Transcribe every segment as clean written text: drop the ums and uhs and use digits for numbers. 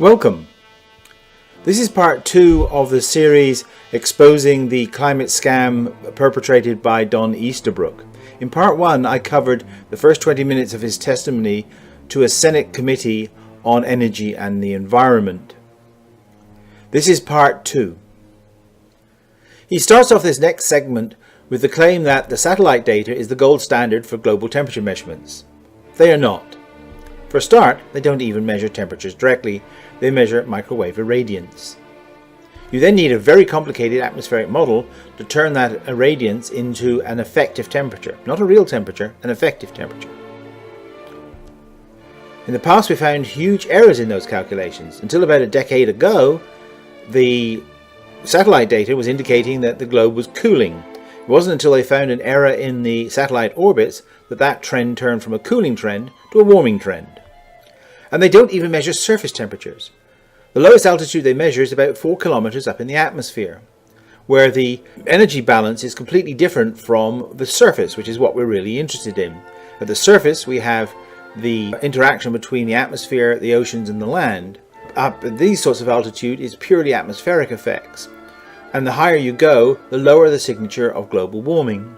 Welcome. This is part 2 of the series exposing the climate scam perpetrated by Don Easterbrook. In part 1 I covered the first 20 minutes of his testimony to a Senate committee on energy and the environment. This is part 2. He starts off this next segment with the claim that the satellite data is the gold standard for global temperature measurements. They are not. For a start, they don't even measure temperatures directly, they measure microwave irradiance. You then need a very complicated atmospheric model to turn that irradiance into an effective temperature. Not a real temperature, an effective temperature. In the past we found huge errors in those calculations. Until about a decade ago, the satellite data was indicating that the globe was cooling. It wasn't until they found an error in the satellite orbits that trend turned from a cooling trend to a warming trend. And they don't even measure surface temperatures. The lowest altitude they measure is about 4 kilometers up in the atmosphere, where the energy balance is completely different from the surface, which is what we're really interested in. At the surface we have the interaction between the atmosphere, the oceans and the land. Up at these sorts of altitude is purely atmospheric effects. And the higher you go, the lower the signature of global warming.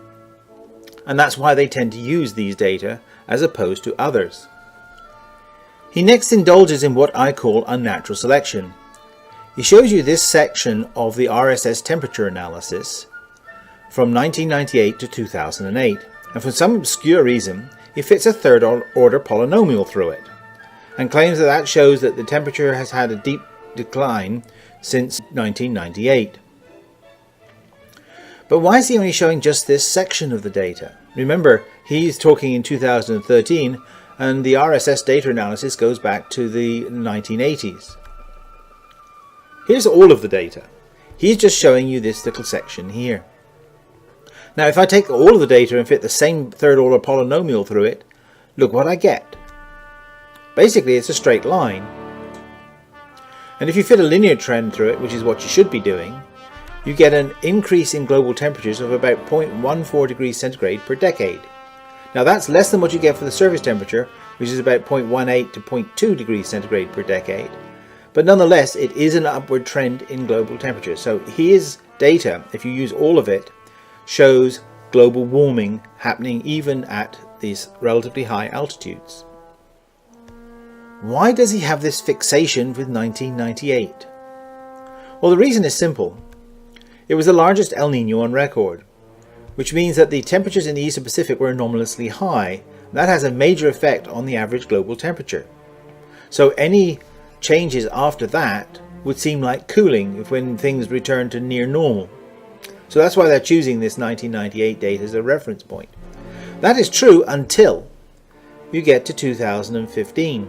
And that's why they tend to use these data as opposed to others. He next indulges in what I call unnatural selection. He shows you this section of the RSS temperature analysis from 1998 to 2008, and for some obscure reason he fits a third order polynomial through it, and claims that shows that the temperature has had a deep decline since 1998. But why is he only showing just this section of the data? Remember, he's talking in 2013 and the RSS data analysis goes back to the 1980s. Here's all of the data. He's just showing you this little section here. Now if I take all of the data and fit the same third order polynomial through it, look what I get. Basically it's a straight line. And if you fit a linear trend through it, which is what you should be doing, you get an increase in global temperatures of about 0.14 degrees centigrade per decade. Now that's less than what you get for the surface temperature, which is about 0.18 to 0.2 degrees centigrade per decade. But nonetheless, it is an upward trend in global temperature. So his data, if you use all of it, shows global warming happening even at these relatively high altitudes. Why does he have this fixation with 1998? Well, the reason is simple. It was the largest El Niño on record, which means that the temperatures in the Eastern Pacific were anomalously high. That has a major effect on the average global temperature. So any changes after that would seem like cooling when things return to near normal. So that's why they're choosing this 1998 date as a reference point. That is true until you get to 2015.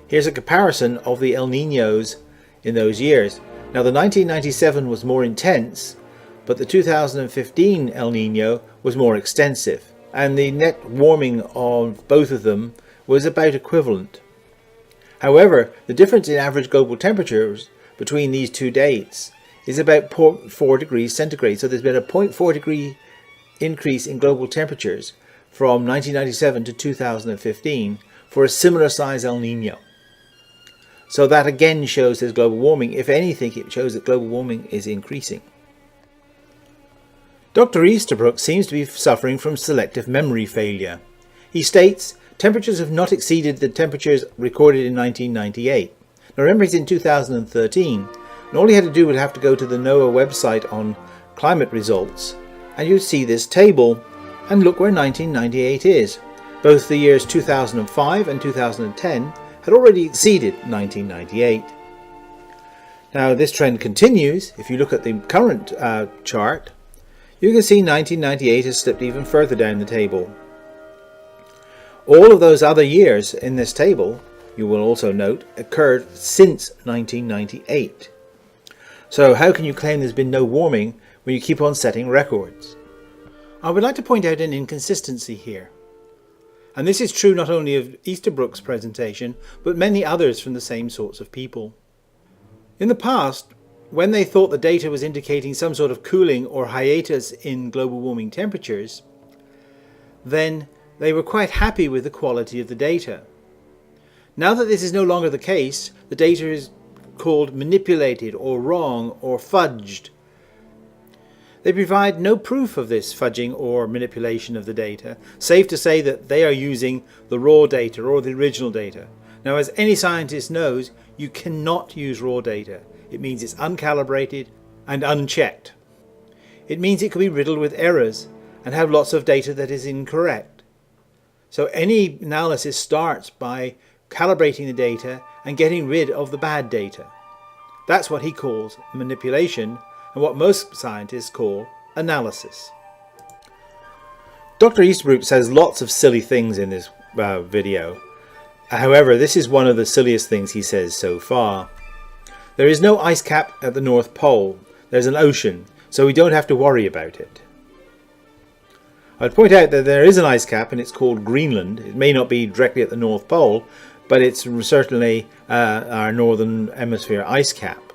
Here's a comparison of the El Niños in those years. Now the 1997 was more intense, but the 2015 El Niño was more extensive, and the net warming of both of them was about equivalent. However, the difference in average global temperatures between these two dates is about 0.4 degrees centigrade, so there's been a 0.4 degree increase in global temperatures from 1997 to 2015 for a similar size El Niño. So that again shows there's global warming. If anything, it shows that global warming is increasing. Dr. Easterbrook seems to be suffering from selective memory failure. He states temperatures have not exceeded the temperatures recorded in 1998. Now remember, he's in 2013, and all he had to do would have to go to the NOAA website on climate results, and you'd see this table, and look where 1998 is. Both the years 2005 and 2010 had already exceeded 1998. Now this trend continues. If you look at the current chart, you can see 1998 has slipped even further down the table. All of those other years in this table, you will also note, occurred since 1998. So how can you claim there's been no warming when you keep on setting records? I would like to point out an inconsistency here. And this is true not only of Easterbrook's presentation, but many others from the same sorts of people. In the past, when they thought the data was indicating some sort of cooling or hiatus in global warming temperatures, then they were quite happy with the quality of the data. Now that this is no longer the case, the data is called manipulated or wrong or fudged. They provide no proof of this fudging or manipulation of the data, save to say that they are using the raw data or the original data. Now, as any scientist knows, you cannot use raw data. It means it's uncalibrated and unchecked. It means it could be riddled with errors and have lots of data that is incorrect. So any analysis starts by calibrating the data and getting rid of the bad data. That's what he calls manipulation, and what most scientists call analysis. Dr. Easterbrook says lots of silly things in this video. However, this is one of the silliest things he says so far. There is no ice cap at the North Pole. There's an ocean, so we don't have to worry about it. I'd point out that there is an ice cap and it's called Greenland. It may not be directly at the North Pole, but it's certainly our northern hemisphere ice cap.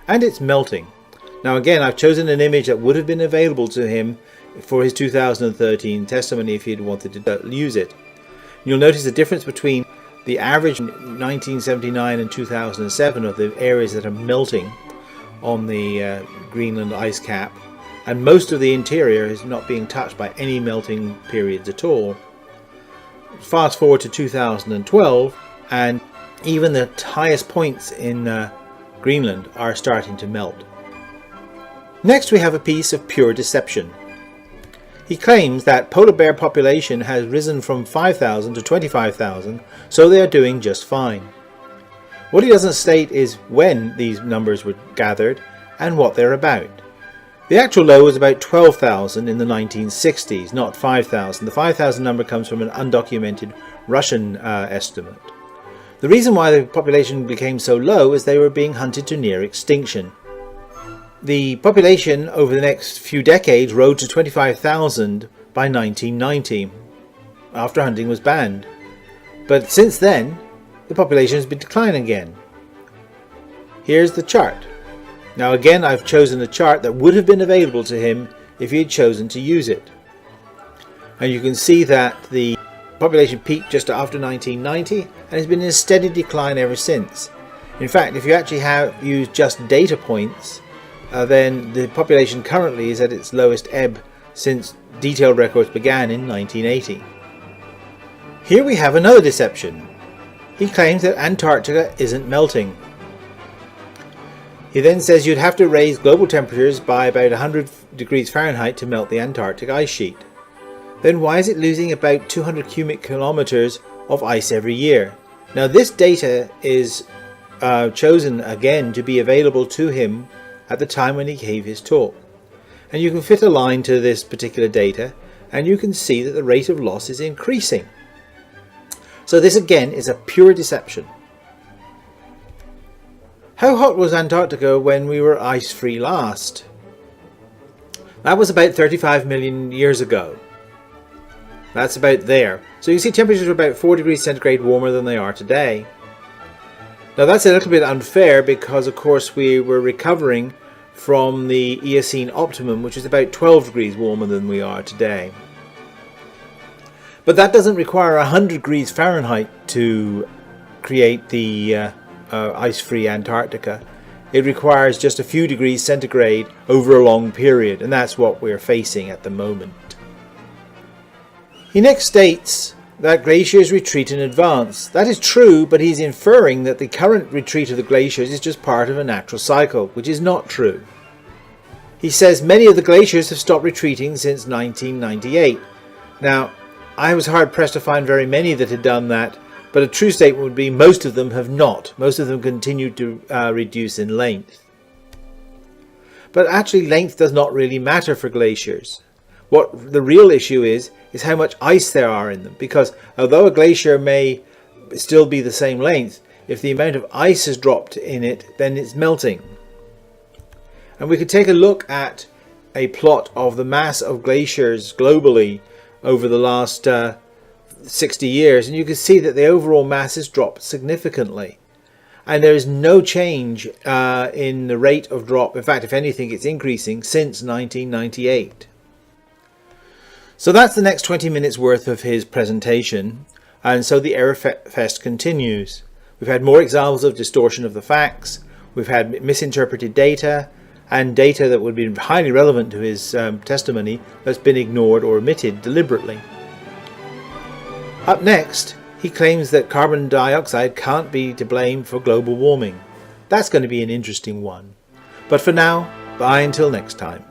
And it's melting. Now again, I've chosen an image that would have been available to him for his 2013 testimony if he'd wanted to use it. You'll notice the difference between the average in 1979 and 2007 of the areas that are melting on the Greenland ice cap, and most of the interior is not being touched by any melting periods at all. Fast forward to 2012 and even the highest points in Greenland are starting to melt. Next we have a piece of pure deception. He claims that polar bear population has risen from 5,000 to 25,000, so they are doing just fine. What he doesn't state is when these numbers were gathered and what they're about. The actual low was about 12,000 in the 1960s, not 5,000. The 5,000 number comes from an undocumented Russian estimate. The reason why the population became so low is they were being hunted to near extinction. The population over the next few decades rose to 25,000 by 1990, after hunting was banned. But since then, the population has been declining again. Here's the chart. Now again, I've chosen a chart that would have been available to him if he had chosen to use it. And you can see that the population peaked just after 1990 and has been in a steady decline ever since. In fact, if you actually have used just data points, then the population currently is at its lowest ebb since detailed records began in 1980. Here we have another deception. He claims that Antarctica isn't melting. He then says you'd have to raise global temperatures by about 100 degrees Fahrenheit to melt the Antarctic ice sheet. Then why is it losing about 200 cubic kilometers of ice every year? Now this data is chosen again to be available to him at the time when he gave his talk. And you can fit a line to this particular data and you can see that the rate of loss is increasing. So this again is a pure deception. How hot was Antarctica when we were ice-free last? That was about 35 million years ago. That's about there. So you can see temperatures are about 4 degrees centigrade warmer than they are today. Now that's a little bit unfair because of course we were recovering from the Eocene optimum, which is about 12 degrees warmer than we are today. But that doesn't require 100 degrees Fahrenheit to create the ice-free Antarctica. It requires just a few degrees centigrade over a long period, and that's what we're facing at the moment. He next states that glaciers retreat in advance. That is true, but he's inferring that the current retreat of the glaciers is just part of a natural cycle, which is not true. He says many of the glaciers have stopped retreating since 1998. Now, I was hard pressed to find very many that had done that, but a true statement would be most of them have not. Most of them continue to reduce in length. But actually length does not really matter for glaciers. What the real issue is how much ice there are in them, because although a glacier may still be the same length, if the amount of ice has dropped in it, then it's melting. And we could take a look at a plot of the mass of glaciers globally over the last 60 years, and you can see that the overall mass has dropped significantly. And there is no change in the rate of drop. In fact, if anything, it's increasing since 1998. So that's the next 20 minutes worth of his presentation. And so the error fest continues. We've had more examples of distortion of the facts. We've had misinterpreted data and data that would be highly relevant to his testimony that's been ignored or omitted deliberately. Up next, he claims that carbon dioxide can't be to blame for global warming. That's going to be an interesting one. But for now, bye until next time.